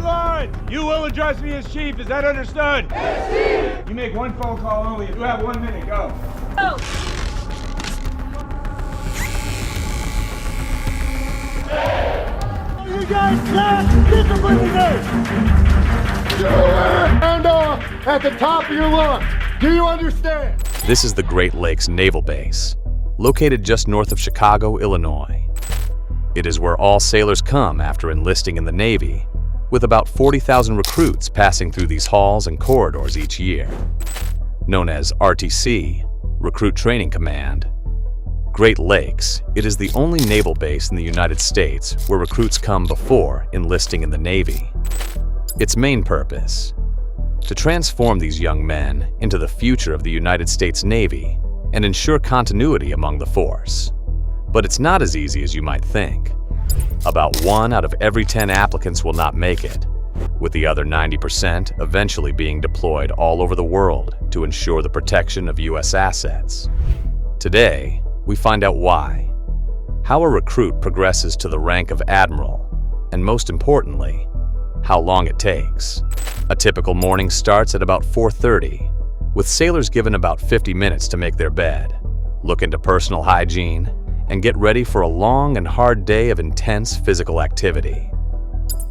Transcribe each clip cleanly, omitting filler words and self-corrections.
line! You will address me as chief, is that understood? Yes, chief! You make one phone call only. You have 1 minute, go. Go! You guys can't discipline today! Hand off at the top of your lungs. Do you understand? This is the Great Lakes Naval Base, located just north of Chicago, Illinois. It is where all sailors come after enlisting in the Navy, with about 40,000 recruits passing through these halls and corridors each year. Known as RTC, Recruit Training Command, Great Lakes, it is the only naval base in the United States where recruits come before enlisting in the Navy. Its main purpose: to transform these young men into the future of the United States Navy and ensure continuity among the force. But it's not as easy as you might think. About 1 out of every 10 applicants will not make it, with the other 90% eventually being deployed all over the world to ensure the protection of U.S. assets. Today, we find out why, how a recruit progresses to the rank of admiral, and most importantly, how long it takes. A typical morning starts at about 4:30, with sailors given about 50 minutes to make their bed, look into personal hygiene, and get ready for a long and hard day of intense physical activity.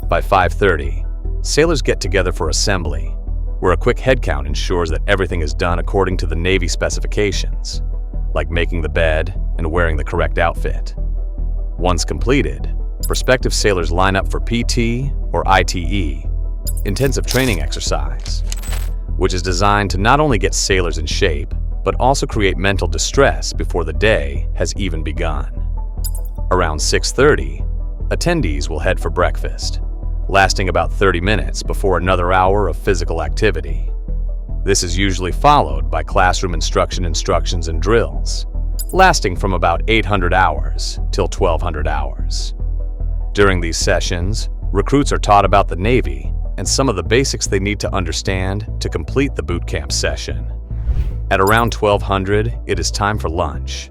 By 5:30, sailors get together for assembly, where a quick head count ensures that everything is done according to the Navy specifications, like making the bed and wearing the correct outfit. Once completed, prospective sailors line up for PT or ITE, intensive training exercise, which is designed to not only get sailors in shape, but also create mental distress before the day has even begun. Around 6:30, attendees will head for breakfast, lasting about 30 minutes before another hour of physical activity. This is usually followed by classroom instructions and drills, lasting from about 800 hours till 1,200 hours. During these sessions, recruits are taught about the Navy and some of the basics they need to understand to complete the bootcamp session. At around 1200, it is time for lunch,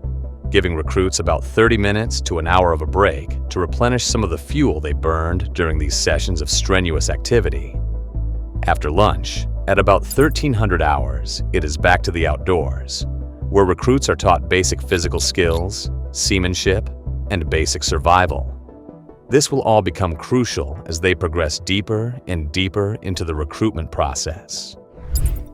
giving recruits about 30 minutes to an hour of a break to replenish some of the fuel they burned during these sessions of strenuous activity. After lunch, at about 1300 hours, it is back to the outdoors, where recruits are taught basic physical skills, seamanship, and basic survival. This will all become crucial as they progress deeper and deeper into the recruitment process.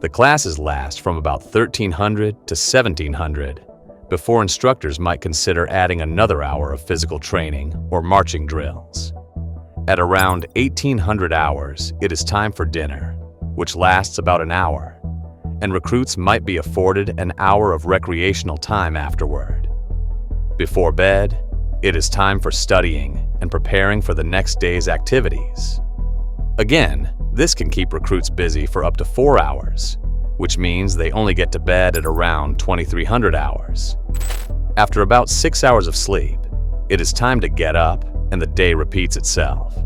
The classes last from about 1300 to 1700 before instructors might consider adding another hour of physical training or marching drills. At around 1800 hours, it is time for dinner, which lasts about an hour, and recruits might be afforded an hour of recreational time afterward. Before bed, it is time for studying and preparing for the next day's activities. Again, this can keep recruits busy for up to 4 hours, which means they only get to bed at around 2300 hours. After about 6 hours of sleep, it is time to get up and the day repeats itself.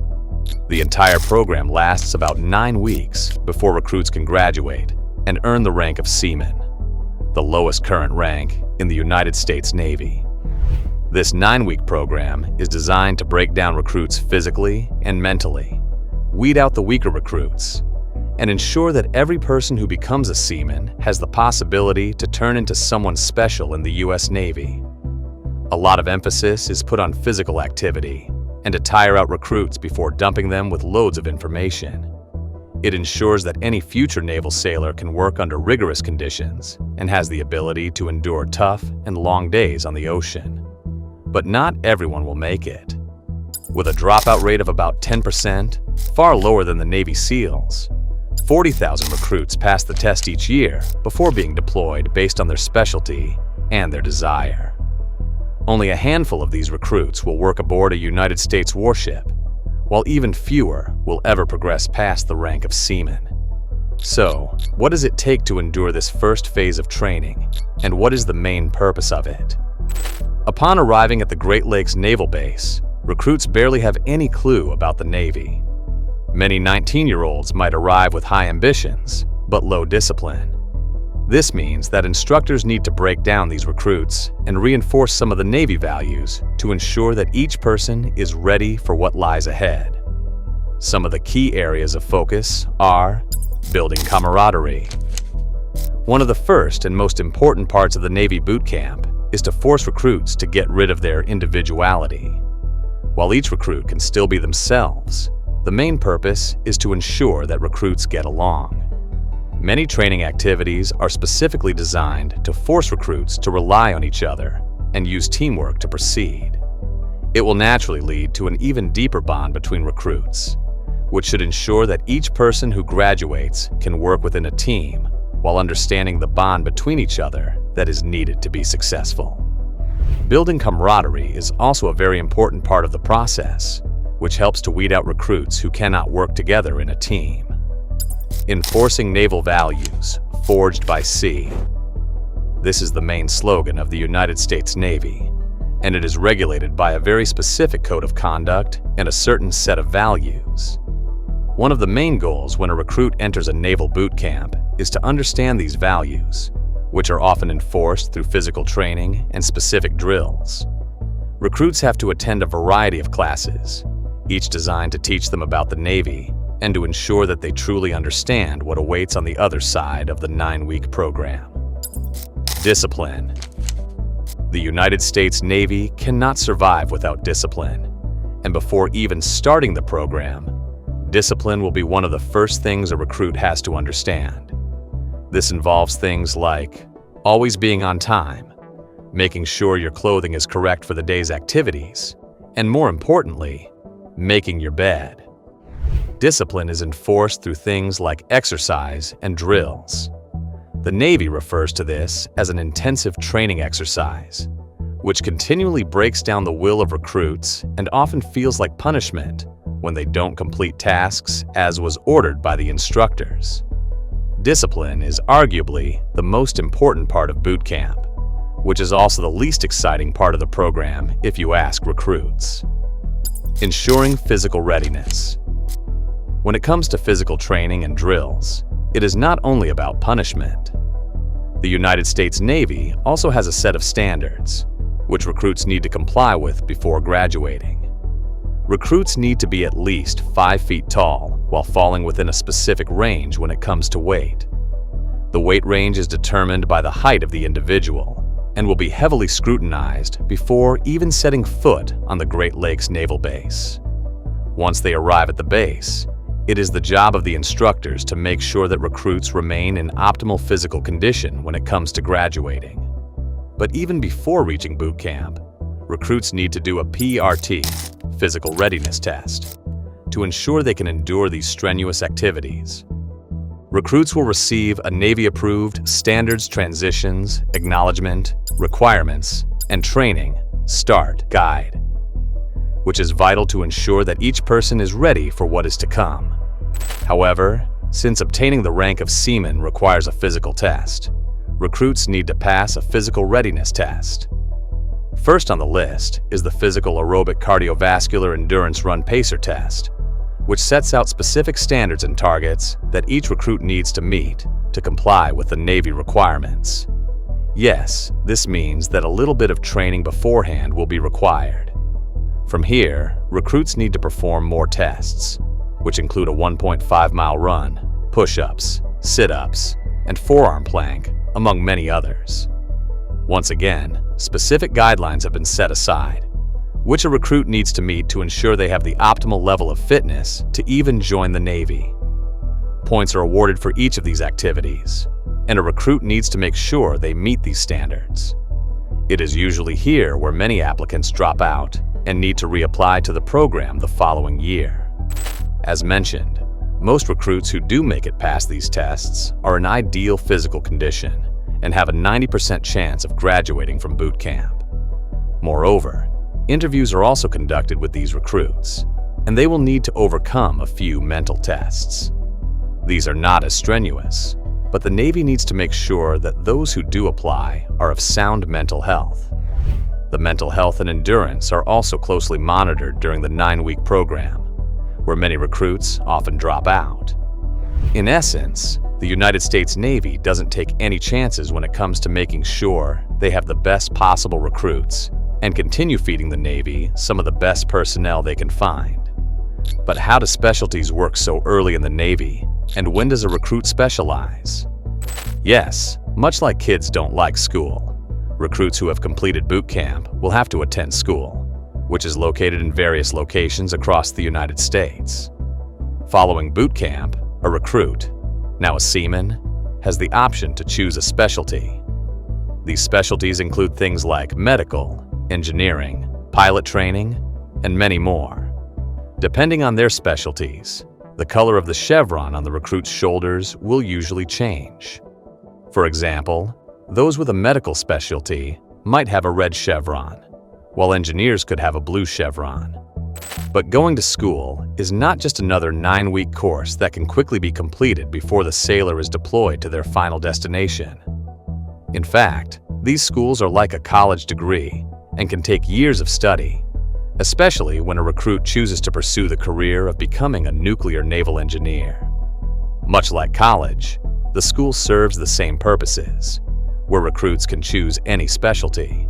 The entire program lasts about 9 weeks before recruits can graduate and earn the rank of seaman, the lowest current rank in the United States Navy. This 9-week program is designed to break down recruits physically and mentally, weed out the weaker recruits, and ensure that every person who becomes a seaman has the possibility to turn into someone special in the U.S. Navy. A lot of emphasis is put on physical activity and to tire out recruits before dumping them with loads of information. It ensures that any future naval sailor can work under rigorous conditions and has the ability to endure tough and long days on the ocean. But not everyone will make it. With a dropout rate of about 10%, far lower than the Navy SEALs, 40,000 recruits pass the test each year before being deployed based on their specialty and their desire. Only a handful of these recruits will work aboard a United States warship, while even fewer will ever progress past the rank of seaman. So, what does it take to endure this first phase of training, and what is the main purpose of it? Upon arriving at the Great Lakes Naval Base, recruits barely have any clue about the Navy. Many 19-year-olds might arrive with high ambitions, but low discipline. This means that instructors need to break down these recruits and reinforce some of the Navy values to ensure that each person is ready for what lies ahead. Some of the key areas of focus are building camaraderie. One of the first and most important parts of the Navy boot camp is to force recruits to get rid of their individuality. While each recruit can still be themselves, the main purpose is to ensure that recruits get along. Many training activities are specifically designed to force recruits to rely on each other and use teamwork to proceed. It will naturally lead to an even deeper bond between recruits, which should ensure that each person who graduates can work within a team while understanding the bond between each other that is needed to be successful. Building camaraderie is also a very important part of the process, which helps to weed out recruits who cannot work together in a team. Enforcing naval values, forged by sea. This is the main slogan of the United States Navy, and it is regulated by a very specific code of conduct and a certain set of values. One of the main goals when a recruit enters a naval boot camp is to understand these values, which are often enforced through physical training and specific drills. Recruits have to attend a variety of classes, each designed to teach them about the Navy and to ensure that they truly understand what awaits on the other side of the 9-week program. Discipline. The United States Navy cannot survive without discipline, and before even starting the program, discipline will be one of the first things a recruit has to understand. This involves things like always being on time, making sure your clothing is correct for the day's activities, and more importantly, making your bed. Discipline is enforced through things like exercise and drills. The Navy refers to this as an intensive training exercise, which continually breaks down the will of recruits and often feels like punishment when they don't complete tasks as was ordered by the instructors. Discipline is arguably the most important part of boot camp, which is also the least exciting part of the program if you ask recruits. Ensuring physical readiness. When it comes to physical training and drills, it is not only about punishment. The United States Navy also has a set of standards, which recruits need to comply with before graduating. Recruits need to be at least 5 feet tall while falling within a specific range when it comes to weight. The weight range is determined by the height of the individual and will be heavily scrutinized before even setting foot on the Great Lakes Naval Base. Once they arrive at the base, it is the job of the instructors to make sure that recruits remain in optimal physical condition when it comes to graduating. But even before reaching boot camp, recruits need to do a PRT, physical readiness test, to ensure they can endure these strenuous activities. Recruits will receive a Navy-approved Standards Transitions, Acknowledgement, Requirements, and Training START Guide, which is vital to ensure that each person is ready for what is to come. However, since obtaining the rank of seaman requires a physical test, recruits need to pass a physical readiness test. First on the list is the Physical Aerobic Cardiovascular Endurance Run Pacer test, which sets out specific standards and targets that each recruit needs to meet to comply with the Navy requirements. Yes, this means that a little bit of training beforehand will be required. From here, recruits need to perform more tests, which include a 1.5-mile run, push-ups, sit-ups, and forearm plank, among many others. Once again, specific guidelines have been set aside, which a recruit needs to meet to ensure they have the optimal level of fitness to even join the Navy. Points are awarded for each of these activities, and a recruit needs to make sure they meet these standards. It is usually here where many applicants drop out and need to reapply to the program the following year. As mentioned, most recruits who do make it past these tests are in ideal physical condition and have a 90% chance of graduating from boot camp. Moreover, interviews are also conducted with these recruits, and they will need to overcome a few mental tests. These are not as strenuous, but the Navy needs to make sure that those who do apply are of sound mental health. The mental health and endurance are also closely monitored during the 9-week program, where many recruits often drop out. In essence, the United States Navy doesn't take any chances when it comes to making sure they have the best possible recruits and continue feeding the Navy some of the best personnel they can find. But how do specialties work so early in the Navy, and when does a recruit specialize? Yes, much like kids don't like school, recruits who have completed boot camp will have to attend school, which is located in various locations across the United States. Following boot camp, a recruit, now a seaman, has the option to choose a specialty. These specialties include things like medical, engineering, pilot training, and many more. Depending on their specialties, the color of the chevron on the recruit's shoulders will usually change. For example, those with a medical specialty might have a red chevron, while engineers could have a blue chevron. But going to school is not just another 9-week course that can quickly be completed before the sailor is deployed to their final destination. In fact, these schools are like a college degree and can take years of study, especially when a recruit chooses to pursue the career of becoming a nuclear naval engineer. Much like college, the school serves the same purposes, where recruits can choose any specialty.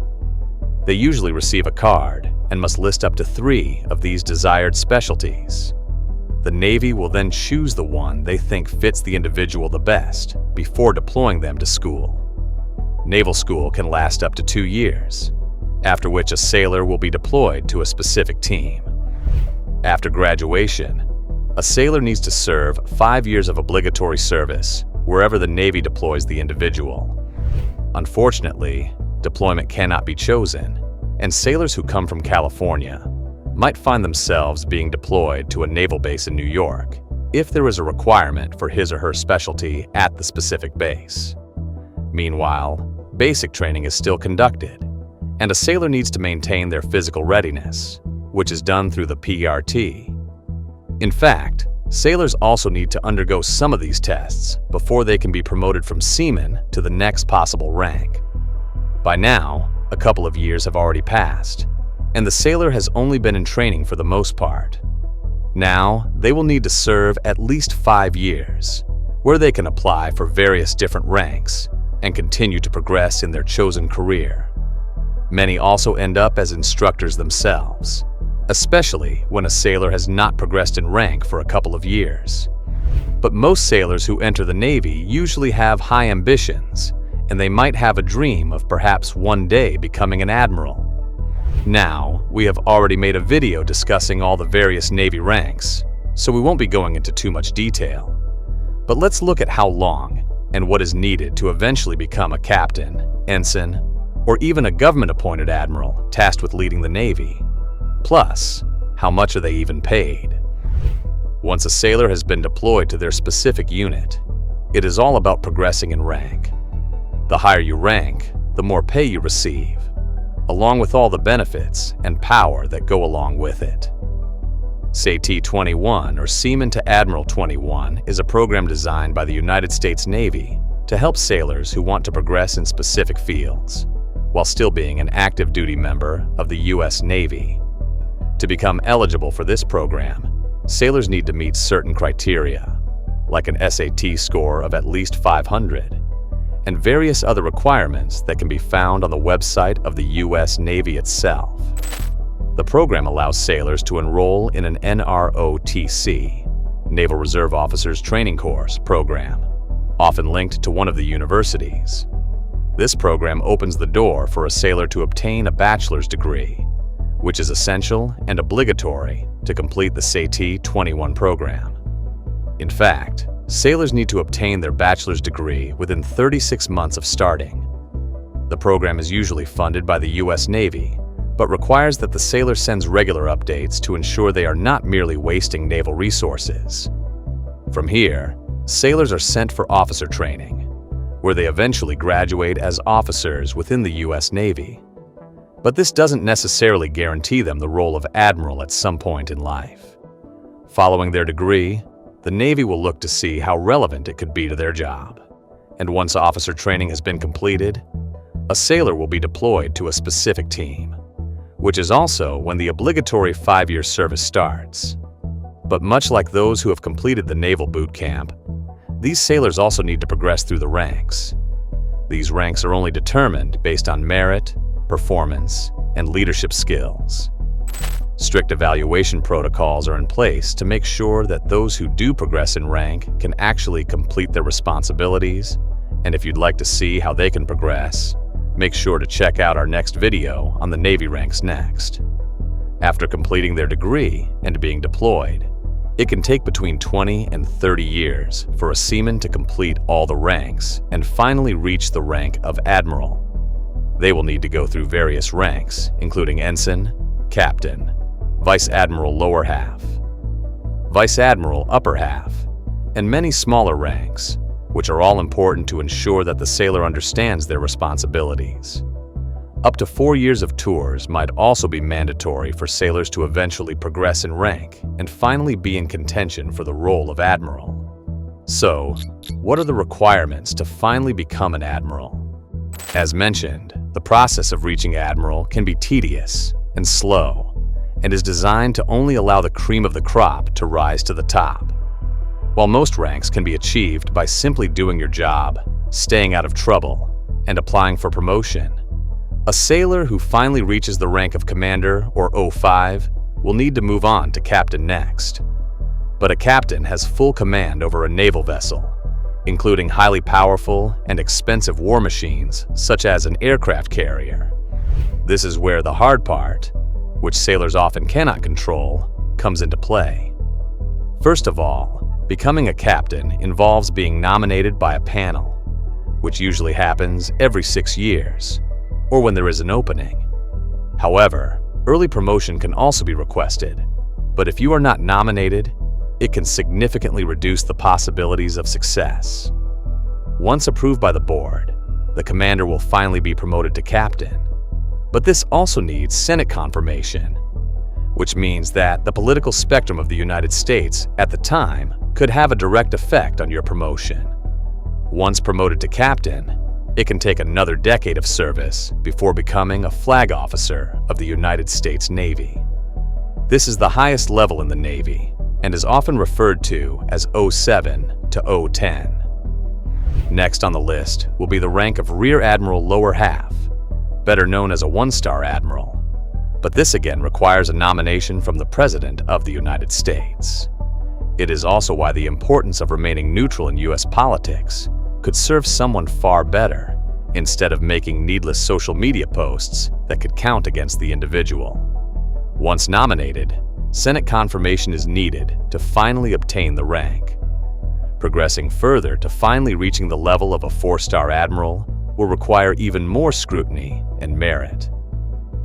They usually receive a card and must list up to 3 of these desired specialties. The Navy will then choose the one they think fits the individual the best before deploying them to school. Naval school can last up to 2 years, after which a sailor will be deployed to a specific team. After graduation, a sailor needs to serve 5 years of obligatory service wherever the Navy deploys the individual. Unfortunately, deployment cannot be chosen, and sailors who come from California might find themselves being deployed to a naval base in New York if there is a requirement for his or her specialty at the specific base. Meanwhile, basic training is still conducted, and a sailor needs to maintain their physical readiness, which is done through the PRT. In fact, sailors also need to undergo some of these tests before they can be promoted from seaman to the next possible rank. By now, a couple of years have already passed, and the sailor has only been in training for the most part. Now, they will need to serve at least 5 years, where they can apply for various different ranks and continue to progress in their chosen career. Many also end up as instructors themselves, especially when a sailor has not progressed in rank for a couple of years. But most sailors who enter the Navy usually have high ambitions, and they might have a dream of perhaps one day becoming an admiral. Now, we have already made a video discussing all the various Navy ranks, so we won't be going into too much detail. But let's look at how long and what is needed to eventually become a captain, ensign, or even a government-appointed admiral tasked with leading the Navy. Plus, how much are they even paid? Once a sailor has been deployed to their specific unit, it is all about progressing in rank. The higher you rank, the more pay you receive, along with all the benefits and power that go along with it. SAT 21, or Seaman to Admiral 21, is a program designed by the United States Navy to help sailors who want to progress in specific fields, while still being an active duty member of the U.S. Navy. To become eligible for this program, sailors need to meet certain criteria, like an SAT score of at least 500, and various other requirements that can be found on the website of the U.S. Navy itself. The program allows sailors to enroll in an NROTC, Naval Reserve Officers Training Course program, often linked to one of the universities. This program opens the door for a sailor to obtain a bachelor's degree, which is essential and obligatory to complete the SAT 21 program. In fact, sailors need to obtain their bachelor's degree within 36 months of starting. The program is usually funded by the U.S. Navy, but requires that the sailor sends regular updates to ensure they are not merely wasting naval resources. From here, sailors are sent for officer training, where they eventually graduate as officers within the U.S. Navy. But this doesn't necessarily guarantee them the role of admiral at some point in life. Following their degree, the Navy will look to see how relevant it could be to their job. And once officer training has been completed, a sailor will be deployed to a specific team, which is also when the obligatory 5-year service starts. But much like those who have completed the naval boot camp, these sailors also need to progress through the ranks. These ranks are only determined based on merit, performance, and leadership skills. Strict evaluation protocols are in place to make sure that those who do progress in rank can actually complete their responsibilities, and if you'd like to see how they can progress, make sure to check out our next video on the Navy ranks next. After completing their degree and being deployed, it can take between 20 and 30 years for a seaman to complete all the ranks and finally reach the rank of admiral. They will need to go through various ranks, including ensign, captain, vice admiral lower half, vice admiral upper half, and many smaller ranks, which are all important to ensure that the sailor understands their responsibilities. Up to 4 years of tours might also be mandatory for sailors to eventually progress in rank and finally be in contention for the role of admiral. So, what are the requirements to finally become an admiral? As mentioned, the process of reaching admiral can be tedious and slow, and is designed to only allow the cream of the crop to rise to the top. While most ranks can be achieved by simply doing your job, staying out of trouble, and applying for promotion, a sailor who finally reaches the rank of commander or 05 will need to move on to captain next. But a captain has full command over a naval vessel, including highly powerful and expensive war machines such as an aircraft carrier. This is where the hard part, which sailors often cannot control, comes into play. First of all, becoming a captain involves being nominated by a panel, which usually happens every 6 years, or when there is an opening. However, early promotion can also be requested, but if you are not nominated, it can significantly reduce the possibilities of success. Once approved by the board, the commander will finally be promoted to captain. But this also needs Senate confirmation, which means that the political spectrum of the United States at the time could have a direct effect on your promotion. Once promoted to captain, it can take another decade of service before becoming a flag officer of the United States Navy. This is the highest level in the Navy and is often referred to as 07 to 010. Next on the list will be the rank of Rear Admiral lower half, better known as a 1-star admiral. But this again requires a nomination from the President of the United States. It is also why the importance of remaining neutral in U.S. politics could serve someone far better, instead of making needless social media posts that could count against the individual. Once nominated, Senate confirmation is needed to finally obtain the rank. Progressing further to finally reaching the level of a 4-star admiral will require even more scrutiny and merit.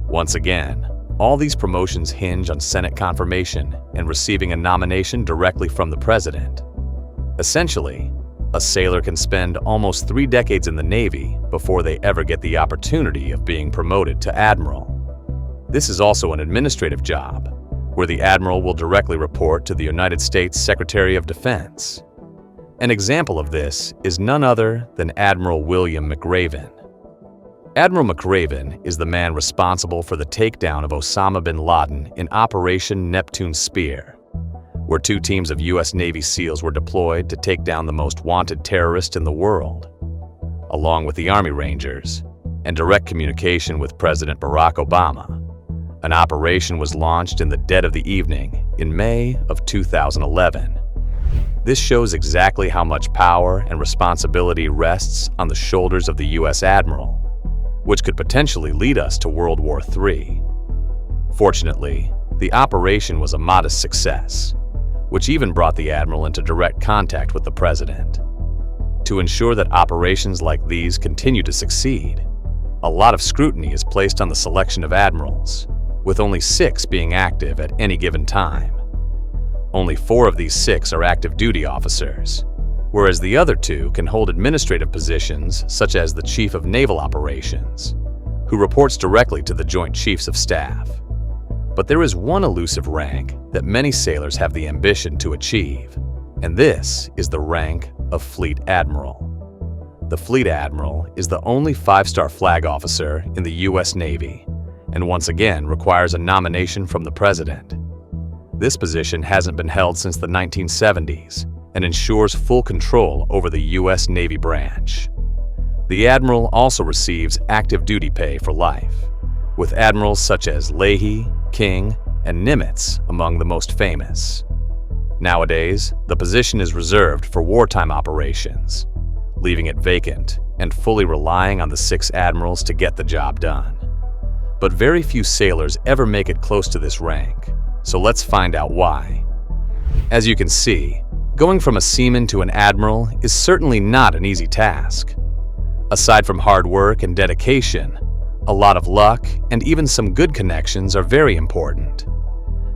Once again, all these promotions hinge on Senate confirmation and receiving a nomination directly from the President. Essentially, a sailor can spend almost 3 decades in the Navy before they ever get the opportunity of being promoted to admiral. This is also an administrative job, where the admiral will directly report to the United States Secretary of Defense. An example of this is none other than Admiral William McRaven. Admiral McRaven is the man responsible for the takedown of Osama bin Laden in Operation Neptune Spear, where 2 teams of U.S. Navy SEALs were deployed to take down the most wanted terrorist in the world, along with the Army Rangers, and direct communication with President Barack Obama. An operation was launched in the dead of the evening in May of 2011. This shows exactly how much power and responsibility rests on the shoulders of the U.S. Admiral, which could potentially lead us to World War III. Fortunately, the operation was a modest success, which even brought the Admiral into direct contact with the President. To ensure that operations like these continue to succeed, a lot of scrutiny is placed on the selection of admirals, with only 6 being active at any given time. Only 4 of these 6 are active duty officers, whereas the other 2 can hold administrative positions such as the Chief of Naval Operations, who reports directly to the Joint Chiefs of Staff. But there is one elusive rank that many sailors have the ambition to achieve, and this is the rank of Fleet Admiral. The Fleet Admiral is the only 5-star flag officer in the U.S. Navy, and once again requires a nomination from the President. This position hasn't been held since the 1970s and ensures full control over the U.S. Navy branch. The Admiral also receives active duty pay for life, with admirals such as Leahy, King, and Nimitz among the most famous. Nowadays, the position is reserved for wartime operations, leaving it vacant and fully relying on the 6 admirals to get the job done. But very few sailors ever make it close to this rank, so let's find out why. As you can see, going from a seaman to an admiral is certainly not an easy task. Aside from hard work and dedication, a lot of luck and even some good connections are very important.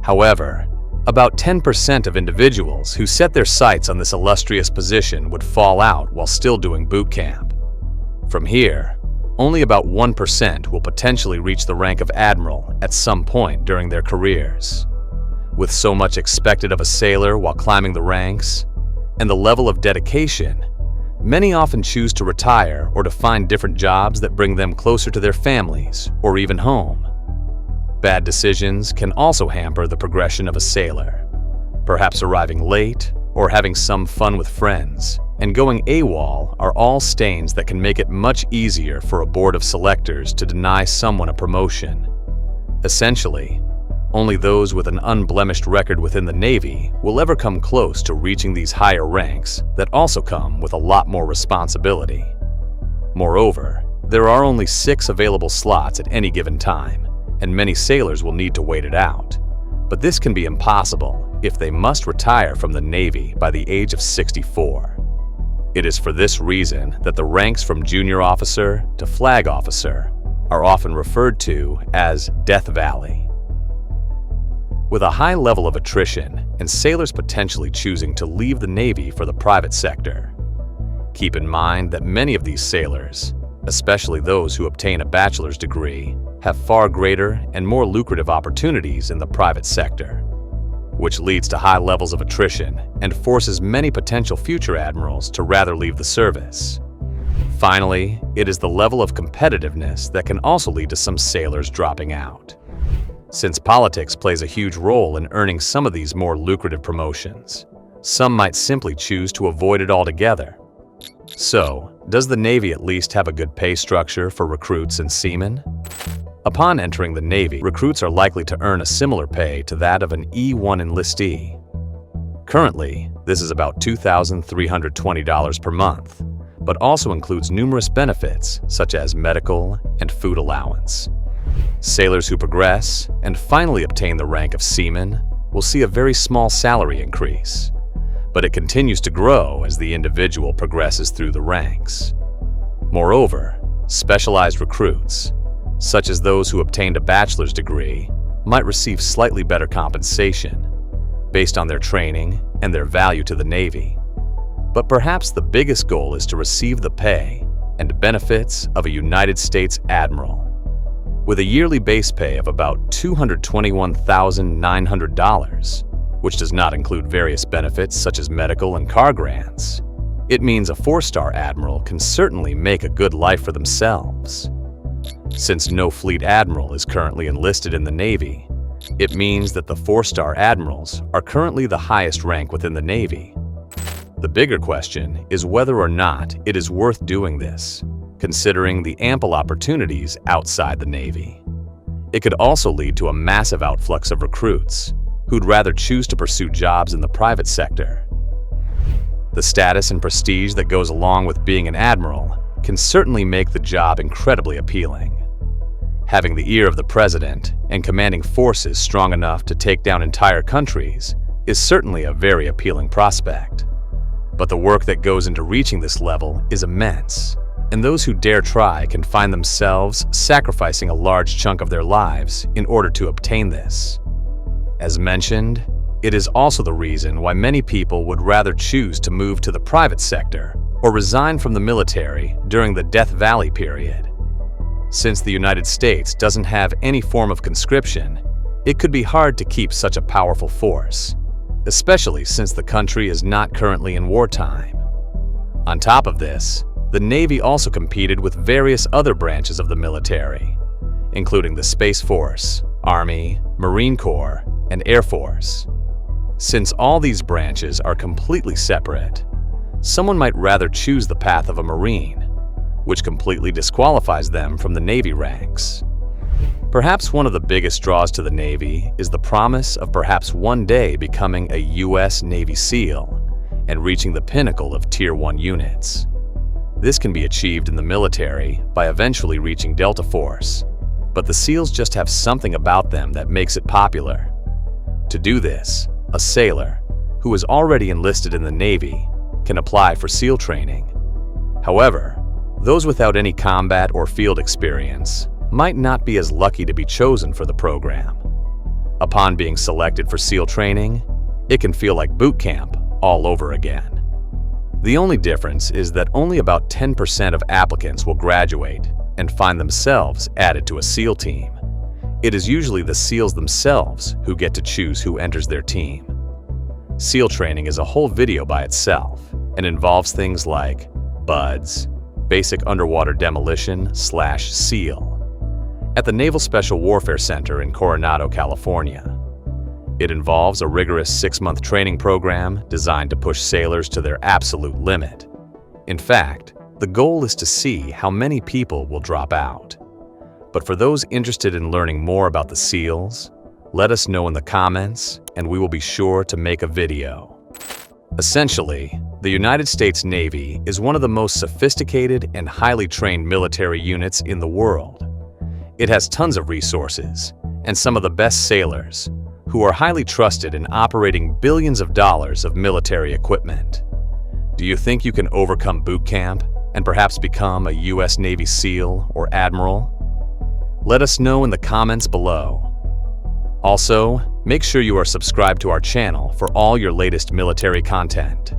However, about 10% of individuals who set their sights on this illustrious position would fall out while still doing boot camp. From here, only about 1% will potentially reach the rank of admiral at some point during their careers. With so much expected of a sailor while climbing the ranks, and the level of dedication, many often choose to retire or to find different jobs that bring them closer to their families or even home. Bad decisions can also hamper the progression of a sailor, perhaps arriving late or having some fun with friends, and going AWOL are all stains that can make it much easier for a board of selectors to deny someone a promotion. Essentially, only those with an unblemished record within the Navy will ever come close to reaching these higher ranks that also come with a lot more responsibility. Moreover, there are only 6 available slots at any given time, and many sailors will need to wait it out. But this can be impossible if they must retire from the Navy by the age of 64. It is for this reason that the ranks from junior officer to flag officer are often referred to as Death Valley. With a high level of attrition and sailors potentially choosing to leave the Navy for the private sector, keep in mind that many of these sailors, especially those who obtain a bachelor's degree, have far greater and more lucrative opportunities in the private sector, which leads to high levels of attrition and forces many potential future admirals to rather leave the service. Finally, it is the level of competitiveness that can also lead to some sailors dropping out. Since politics plays a huge role in earning some of these more lucrative promotions, some might simply choose to avoid it altogether. So, does the Navy at least have a good pay structure for recruits and seamen? Upon entering the Navy, recruits are likely to earn a similar pay to that of an E-1 enlistee. Currently, this is about $2,320 per month, but also includes numerous benefits such as medical and food allowance. Sailors who progress and finally obtain the rank of seaman will see a very small salary increase, but it continues to grow as the individual progresses through the ranks. Moreover, specialized recruits, such as those who obtained a bachelor's degree, might receive slightly better compensation based on their training and their value to the Navy. But perhaps the biggest goal is to receive the pay and benefits of a United States admiral. With a yearly base pay of about $221,900, which does not include various benefits such as medical and car grants, it means a 4-star admiral can certainly make a good life for themselves. Since no fleet admiral is currently enlisted in the Navy, it means that the 4-star admirals are currently the highest rank within the Navy. The bigger question is whether or not it is worth doing this, considering the ample opportunities outside the Navy. It could also lead to a massive outflux of recruits who'd rather choose to pursue jobs in the private sector. The status and prestige that goes along with being an admiral can certainly make the job incredibly appealing. Having the ear of the president and commanding forces strong enough to take down entire countries is certainly a very appealing prospect. But the work that goes into reaching this level is immense, and those who dare try can find themselves sacrificing a large chunk of their lives in order to obtain this. As mentioned, it is also the reason why many people would rather choose to move to the private sector or resign from the military during the Death Valley period. Since the United States doesn't have any form of conscription, it could be hard to keep such a powerful force, especially since the country is not currently in wartime. On top of this, the Navy also competed with various other branches of the military, including the Space Force, Army, Marine Corps, and Air Force. Since all these branches are completely separate, someone might rather choose the path of a Marine, which completely disqualifies them from the Navy ranks. Perhaps one of the biggest draws to the Navy is the promise of perhaps one day becoming a U.S. Navy SEAL and reaching the pinnacle of Tier 1 units. This can be achieved in the military by eventually reaching Delta Force, but the SEALs just have something about them that makes it popular. To do this, a sailor, who is already enlisted in the Navy, can apply for SEAL training. However, those without any combat or field experience might not be as lucky to be chosen for the program. Upon being selected for SEAL training, it can feel like boot camp all over again. The only difference is that only about 10% of applicants will graduate and find themselves added to a SEAL team. It is usually the SEALs themselves who get to choose who enters their team. SEAL training is a whole video by itself and involves things like BUDS, Basic Underwater Demolition/SEAL, at the Naval Special Warfare Center in Coronado, California. It involves a rigorous 6-month training program designed to push sailors to their absolute limit. In fact, the goal is to see how many people will drop out. But for those interested in learning more about the SEALs, let us know in the comments and we will be sure to make a video. Essentially, the United States Navy is one of the most sophisticated and highly trained military units in the world. It has tons of resources and some of the best sailors who are highly trusted in operating billions of dollars of military equipment. Do you think you can overcome boot camp and perhaps become a U.S. Navy SEAL or admiral? Let us know in the comments below. Also, make sure you are subscribed to our channel for all your latest military content.